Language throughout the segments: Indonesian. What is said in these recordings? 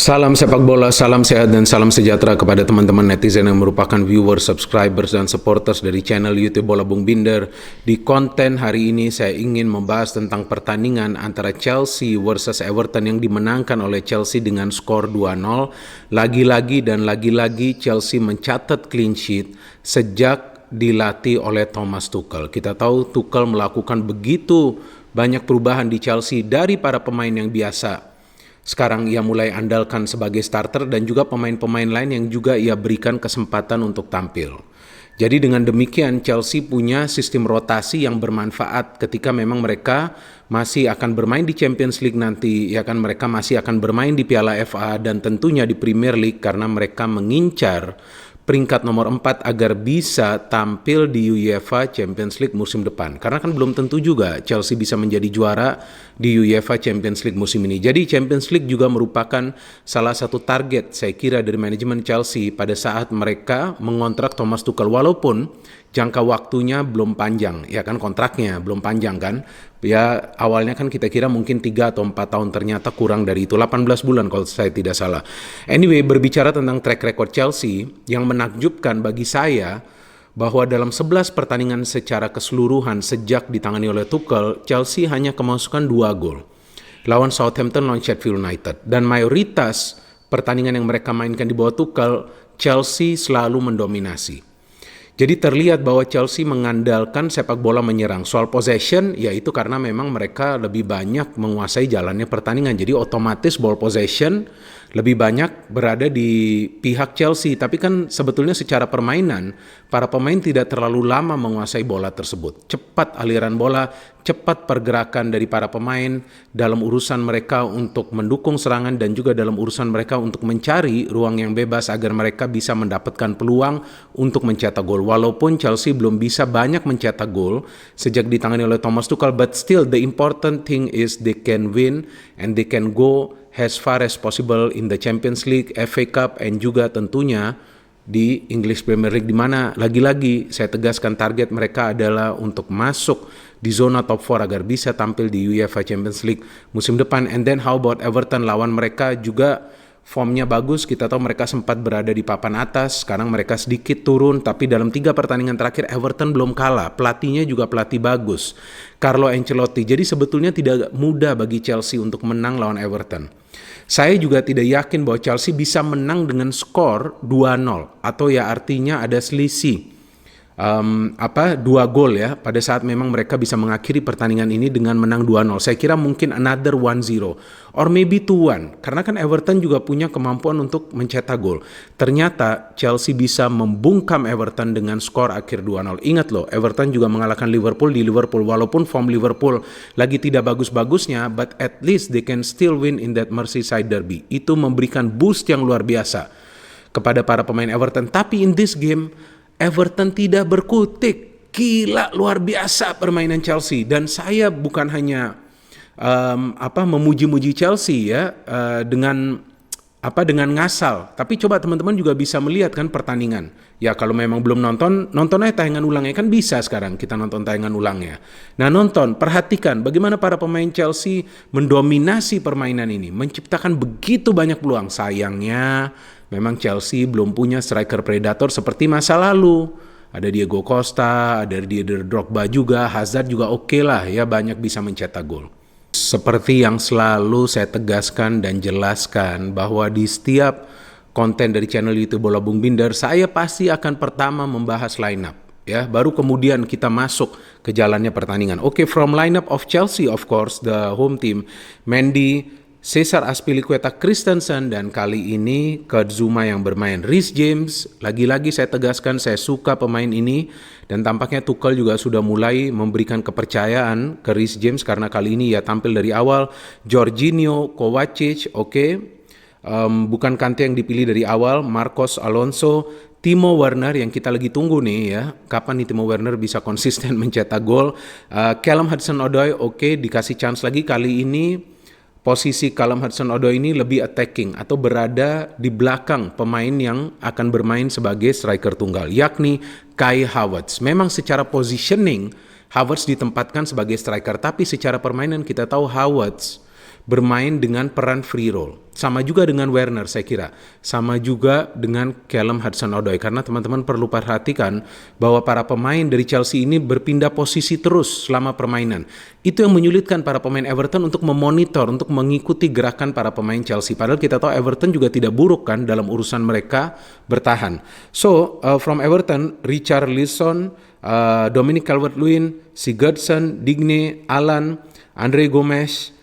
Salam sepak bola, salam sehat dan salam sejahtera kepada teman-teman netizen yang merupakan viewers, subscribers dan supporters dari channel YouTube Bola Bung Binder. Di konten hari ini saya ingin membahas tentang pertandingan antara Chelsea versus Everton yang dimenangkan oleh Chelsea dengan skor 2-0. Lagi-lagi Chelsea mencatat clean sheet sejak dilatih oleh Thomas Tuchel. Kita tahu Tuchel melakukan begitu banyak perubahan di Chelsea dari para pemain yang biasa. Sekarang ia mulai andalkan sebagai starter dan juga pemain-pemain lain yang juga ia berikan kesempatan untuk tampil. Jadi dengan demikian Chelsea punya sistem rotasi yang bermanfaat ketika memang mereka masih akan bermain di Champions League nanti, ya kan, mereka masih akan bermain di Piala FA dan tentunya di Premier League karena mereka mengincar peringkat nomor 4 agar bisa tampil di UEFA Champions League musim depan. Karena kan belum tentu juga Chelsea bisa menjadi juara di UEFA Champions League musim ini. Jadi Champions League juga merupakan salah satu target saya kira dari manajemen Chelsea pada saat mereka mengontrak Thomas Tuchel. Walaupun jangka waktunya belum panjang, ya kan, kontraknya belum panjang kan. Ya awalnya kan kita kira mungkin 3 atau 4 tahun, ternyata kurang dari itu, 18 bulan kalau saya tidak salah. Anyway, berbicara tentang track record Chelsea, yang menakjubkan bagi saya bahwa dalam 11 pertandingan secara keseluruhan sejak ditangani oleh Tuchel, Chelsea hanya kemasukan 2 gol. Lawan Southampton, lawan Sheffield United. Dan mayoritas pertandingan yang mereka mainkan di bawah Tuchel, Chelsea selalu mendominasi. Jadi terlihat bahwa Chelsea mengandalkan sepak bola menyerang. Soal possession, yaitu karena memang mereka lebih banyak menguasai jalannya pertandingan. Jadi otomatis ball possession lebih banyak berada di pihak Chelsea. Tapi kan sebetulnya secara permainan, para pemain tidak terlalu lama menguasai bola tersebut. Cepat aliran bola, cepat pergerakan dari para pemain dalam urusan mereka untuk mendukung serangan dan juga dalam urusan mereka untuk mencari ruang yang bebas agar mereka bisa mendapatkan peluang untuk mencetak gol. Walaupun Chelsea belum bisa banyak mencetak gol sejak ditangani oleh Thomas Tuchel, but still the important thing is they can win and they can go as far as possible in the Champions League, FA Cup, and juga tentunya di English Premier League, di mana lagi-lagi saya tegaskan target mereka adalah untuk masuk di zona top 4 agar bisa tampil di UEFA Champions League musim depan. And then how about Everton? Lawan mereka juga formnya bagus, kita tahu mereka sempat berada di papan atas, sekarang mereka sedikit turun, tapi dalam 3 pertandingan terakhir Everton belum kalah, pelatihnya juga pelatih bagus, Carlo Ancelotti. Jadi sebetulnya tidak mudah bagi Chelsea untuk menang lawan Everton. Saya juga tidak yakin bahwa Chelsea bisa menang dengan skor 2-0, atau ya artinya ada selisih 2 gol ya, pada saat memang mereka bisa mengakhiri pertandingan ini dengan menang 2-0. Saya kira mungkin another 1-0 or maybe 2-1, karena kan Everton juga punya kemampuan untuk mencetak gol. Ternyata Chelsea bisa membungkam Everton dengan skor akhir 2-0. Ingat loh, Everton juga mengalahkan Liverpool di Liverpool, walaupun form Liverpool lagi tidak bagus-bagusnya, but at least they can still win in that Merseyside derby. Itu memberikan boost yang luar biasa kepada para pemain Everton. Tapi in this game Everton tidak berkutik. Gila, luar biasa permainan Chelsea. Dan saya bukan hanya memuji-muji Chelsea ya dengan ngasal, tapi coba teman-teman juga bisa melihat kan pertandingan. Ya kalau memang belum nonton aja tayangan ulangnya, kan bisa sekarang kita nonton tayangan ulangnya. Nah, perhatikan bagaimana para pemain Chelsea mendominasi permainan ini, menciptakan begitu banyak peluang. Sayangnya memang Chelsea belum punya striker predator seperti masa lalu. Ada Diego Costa, ada Didier Drogba juga, Hazard juga oke lah ya, banyak bisa mencetak gol. Seperti yang selalu saya tegaskan dan jelaskan bahwa di setiap konten dari channel YouTube Bola Bung Binder, saya pasti akan pertama membahas lineup ya, baru kemudian kita masuk ke jalannya pertandingan. Oke, from lineup of Chelsea, of course, the home team, Mendy, Cesar Azpilicueta, Christensen, dan kali ini Kurt-Zouma yang bermain. Reece James, lagi-lagi saya tegaskan saya suka pemain ini, dan tampaknya Tuchel juga sudah mulai memberikan kepercayaan ke Reece James karena kali ini ia tampil dari awal. Jorginho, Kovacic, bukan Kante yang dipilih dari awal. Marcos Alonso, Timo Werner yang kita lagi tunggu nih ya, kapan nih Timo Werner bisa konsisten mencetak gol. Callum Hudson-Odoi, dikasih chance lagi. Kali ini posisi Callum Hudson-Odoi ini lebih attacking atau berada di belakang pemain yang akan bermain sebagai striker tunggal, yakni Kai Havertz. Memang secara positioning Havertz ditempatkan sebagai striker, tapi secara permainan kita tahu Havertz bermain dengan peran free role. Sama juga dengan Werner saya kira. Sama juga dengan Callum Hudson-Odoi. Karena teman-teman perlu perhatikan bahwa para pemain dari Chelsea ini berpindah posisi terus selama permainan. Itu yang menyulitkan para pemain Everton untuk memonitor, untuk mengikuti gerakan para pemain Chelsea. Padahal kita tahu Everton juga tidak buruk kan dalam urusan mereka bertahan. So, from Everton, Richarlison, Dominic Calvert-Lewin, Sigurdsson, Digne, Alan, Andre Gomes,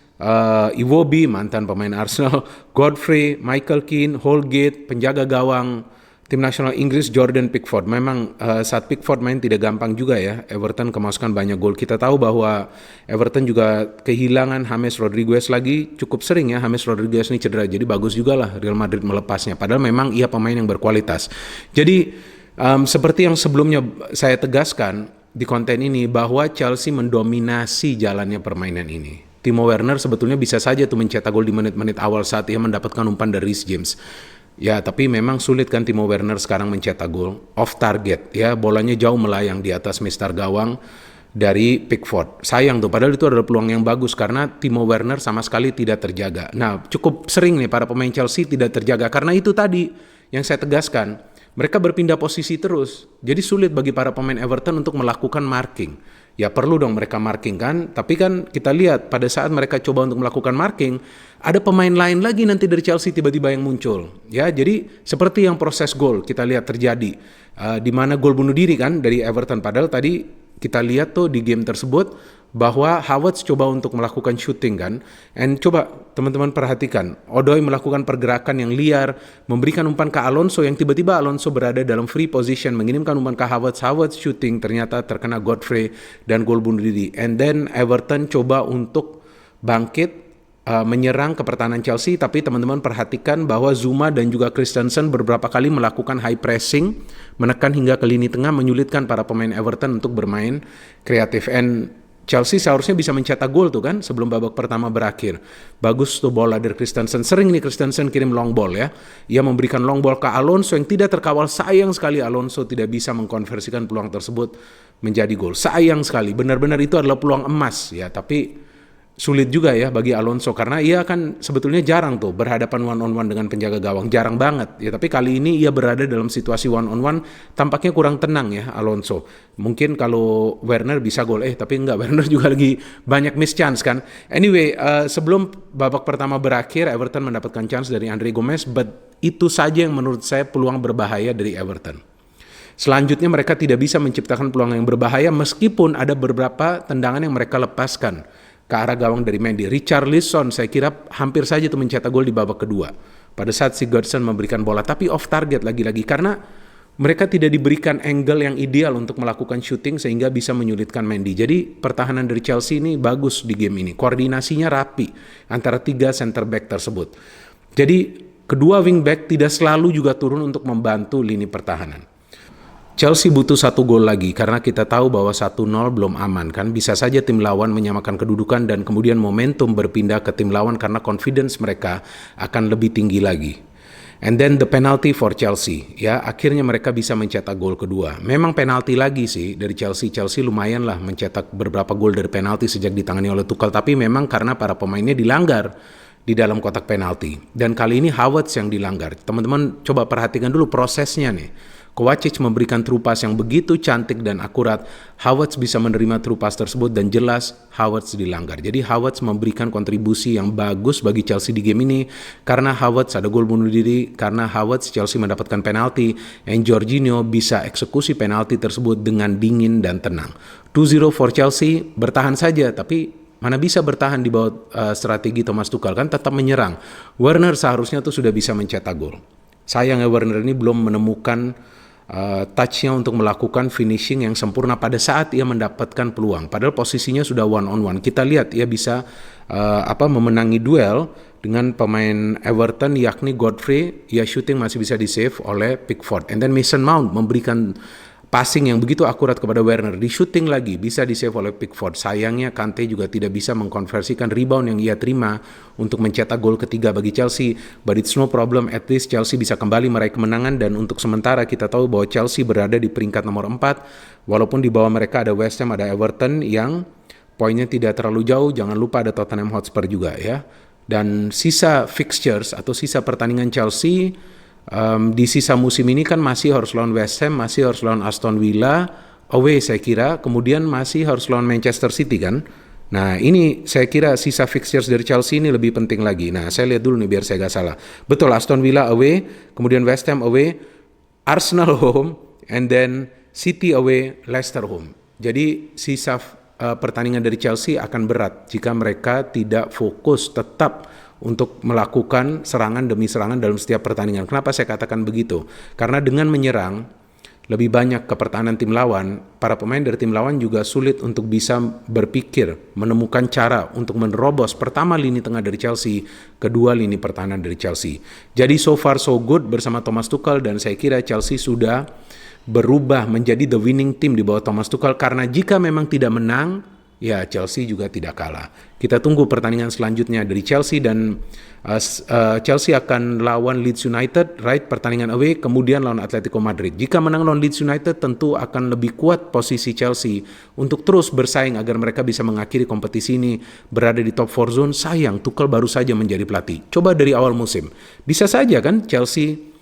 Iwobi, mantan pemain Arsenal, Godfrey, Michael Keane, Holgate, penjaga gawang tim nasional Inggris Jordan Pickford. Memang saat Pickford main tidak gampang juga ya, Everton kemasukan banyak gol. Kita tahu bahwa Everton juga kehilangan James Rodriguez lagi cukup sering ya. James Rodriguez ini cedera, jadi bagus juga lah Real Madrid melepasnya. Padahal memang ia pemain yang berkualitas. Jadi seperti yang sebelumnya saya tegaskan di konten ini bahwa Chelsea mendominasi jalannya permainan ini. Timo Werner sebetulnya bisa saja tuh mencetak gol di menit-menit awal saat ia mendapatkan umpan dari Reece James. Ya, tapi memang sulit kan Timo Werner sekarang mencetak gol off target ya, bolanya jauh melayang di atas mistar gawang dari Pickford. Sayang tuh, padahal itu adalah peluang yang bagus karena Timo Werner sama sekali tidak terjaga. Nah, cukup sering nih para pemain Chelsea tidak terjaga karena itu tadi yang saya tegaskan. Mereka berpindah posisi terus. Jadi sulit bagi para pemain Everton untuk melakukan marking. Ya perlu dong mereka marking kan, tapi kan kita lihat pada saat mereka coba untuk melakukan marking, ada pemain lain lagi nanti dari Chelsea tiba-tiba yang muncul. Ya, jadi seperti yang proses gol kita lihat terjadi, di mana gol bunuh diri kan dari Everton. Padahal tadi kita lihat tuh di game tersebut bahwa Havertz coba untuk melakukan shooting kan. And coba teman-teman perhatikan, Odoi melakukan pergerakan yang liar, memberikan umpan ke Alonso yang tiba-tiba Alonso berada dalam free position, mengirimkan umpan ke Havertz shooting, ternyata terkena Godfrey dan gol bunuh diri. And then Everton coba untuk bangkit, menyerang ke pertahanan Chelsea, tapi teman-teman perhatikan bahwa Zuma dan juga Christensen beberapa kali melakukan high pressing, menekan hingga ke lini tengah, menyulitkan para pemain Everton untuk bermain kreatif. And Chelsea seharusnya bisa mencetak gol tuh kan sebelum babak pertama berakhir. Bagus tuh bola dari Christensen. Sering nih Christensen kirim long ball ya. Ia memberikan long ball ke Alonso yang tidak terkawal. Sayang sekali Alonso tidak bisa mengkonversikan peluang tersebut menjadi gol. Sayang sekali. Benar-benar itu adalah peluang emas ya. Tapi sulit juga ya bagi Alonso karena ia kan sebetulnya jarang tuh berhadapan one on one dengan penjaga gawang, jarang banget ya, tapi kali ini ia berada dalam situasi one on one, tampaknya kurang tenang ya Alonso. Mungkin kalau Werner bisa gol, tapi enggak, Werner juga lagi banyak miss chance kan. Anyway, sebelum babak pertama berakhir Everton mendapatkan chance dari Andre Gomes, but itu saja yang menurut saya peluang berbahaya dari Everton. Selanjutnya mereka tidak bisa menciptakan peluang yang berbahaya meskipun ada beberapa tendangan yang mereka lepaskan ke arah gawang dari Mendy. Richarlison saya kira hampir saja itu mencetak gol di babak kedua pada saat Sigurdsson memberikan bola, tapi off target lagi-lagi karena mereka tidak diberikan angle yang ideal untuk melakukan shooting sehingga bisa menyulitkan Mendy. Jadi pertahanan dari Chelsea ini bagus di game ini, koordinasinya rapi antara tiga center back tersebut. Jadi kedua wing back tidak selalu juga turun untuk membantu lini pertahanan. Chelsea butuh 1 gol lagi karena kita tahu bahwa 1-0 belum aman kan. Bisa saja tim lawan menyamakan kedudukan dan kemudian momentum berpindah ke tim lawan karena confidence mereka akan lebih tinggi lagi. And then the penalty for Chelsea ya, akhirnya mereka bisa mencetak gol kedua. Memang penalti lagi sih dari Chelsea. Chelsea lumayan lah mencetak beberapa gol dari penalti sejak ditangani oleh Tuchel, tapi memang karena para pemainnya dilanggar di dalam kotak penalti. Dan kali ini Havertz yang dilanggar. Teman-teman coba perhatikan dulu prosesnya nih. Kovacic memberikan true pass yang begitu cantik dan akurat. Havertz bisa menerima true pass tersebut dan jelas Havertz dilanggar. Jadi Havertz memberikan kontribusi yang bagus bagi Chelsea di game ini karena Havertz ada gol bunuh diri, karena Havertz Chelsea mendapatkan penalti, and Jorginho bisa eksekusi penalti tersebut dengan dingin dan tenang. 2-0 for Chelsea, bertahan saja tapi mana bisa bertahan di bawah strategi Thomas Tuchel kan, tetap menyerang. Werner seharusnya tuh sudah bisa mencetak gol. Sayangnya Werner ini belum menemukan touch-nya untuk melakukan finishing yang sempurna pada saat ia mendapatkan peluang. Padahal posisinya sudah one on one. Kita lihat ia bisa memenangi duel dengan pemain Everton yakni Godfrey. Ia shooting masih bisa di-save oleh Pickford. And then Mason Mount memberikan passing yang begitu akurat kepada Werner, di shooting lagi bisa di-save oleh Pickford. Sayangnya Kante juga tidak bisa mengkonversikan rebound yang ia terima untuk mencetak gol ketiga bagi Chelsea. But it's no problem, at least Chelsea bisa kembali meraih kemenangan, dan untuk sementara kita tahu bahwa Chelsea berada di peringkat nomor 4, walaupun di bawah mereka ada West Ham, ada Everton yang poinnya tidak terlalu jauh. Jangan lupa ada Tottenham Hotspur juga ya. Dan sisa fixtures atau sisa pertandingan Chelsea di sisa musim ini kan masih harus lawan West Ham, masih harus lawan Aston Villa, away saya kira, kemudian masih harus lawan Manchester City kan. Nah ini saya kira sisa fixtures dari Chelsea ini lebih penting lagi. Nah saya lihat dulu nih biar saya gak salah. Betul, Aston Villa away, kemudian West Ham away, Arsenal home, and then City away, Leicester home. Jadi sisa pertandingan dari Chelsea akan berat jika mereka tidak fokus tetap untuk melakukan serangan demi serangan dalam setiap pertandingan. Kenapa saya katakan begitu? Karena dengan menyerang lebih banyak ke pertahanan tim lawan, para pemain dari tim lawan juga sulit untuk bisa berpikir, menemukan cara untuk menerobos pertama lini tengah dari Chelsea, kedua lini pertahanan dari Chelsea. Jadi so far so good bersama Thomas Tuchel, dan saya kira Chelsea sudah berubah menjadi the winning team di bawah Thomas Tuchel, karena jika memang tidak menang, ya Chelsea juga tidak kalah. Kita tunggu pertandingan selanjutnya dari Chelsea, dan Chelsea akan lawan Leeds United, right, pertandingan away, kemudian lawan Atletico Madrid. Jika menang lawan Leeds United, tentu akan lebih kuat posisi Chelsea untuk terus bersaing agar mereka bisa mengakhiri kompetisi ini berada di top 4 zone. Sayang, Tuchel baru saja menjadi pelatih. Coba dari awal musim, bisa saja kan Chelsea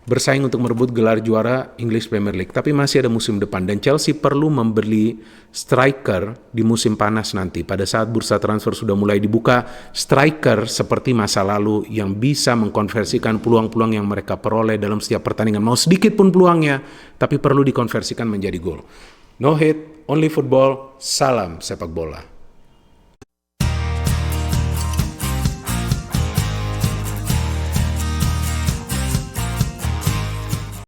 bersaing untuk merebut gelar juara English Premier League, tapi masih ada musim depan, dan Chelsea perlu membeli striker di musim panas nanti. Pada saat bursa transfer sudah mulai dibuka, striker seperti masa lalu yang bisa mengkonversikan peluang-peluang yang mereka peroleh dalam setiap pertandingan, mau sedikit pun peluangnya, tapi perlu dikonversikan menjadi gol. No hate, only football, salam sepak bola.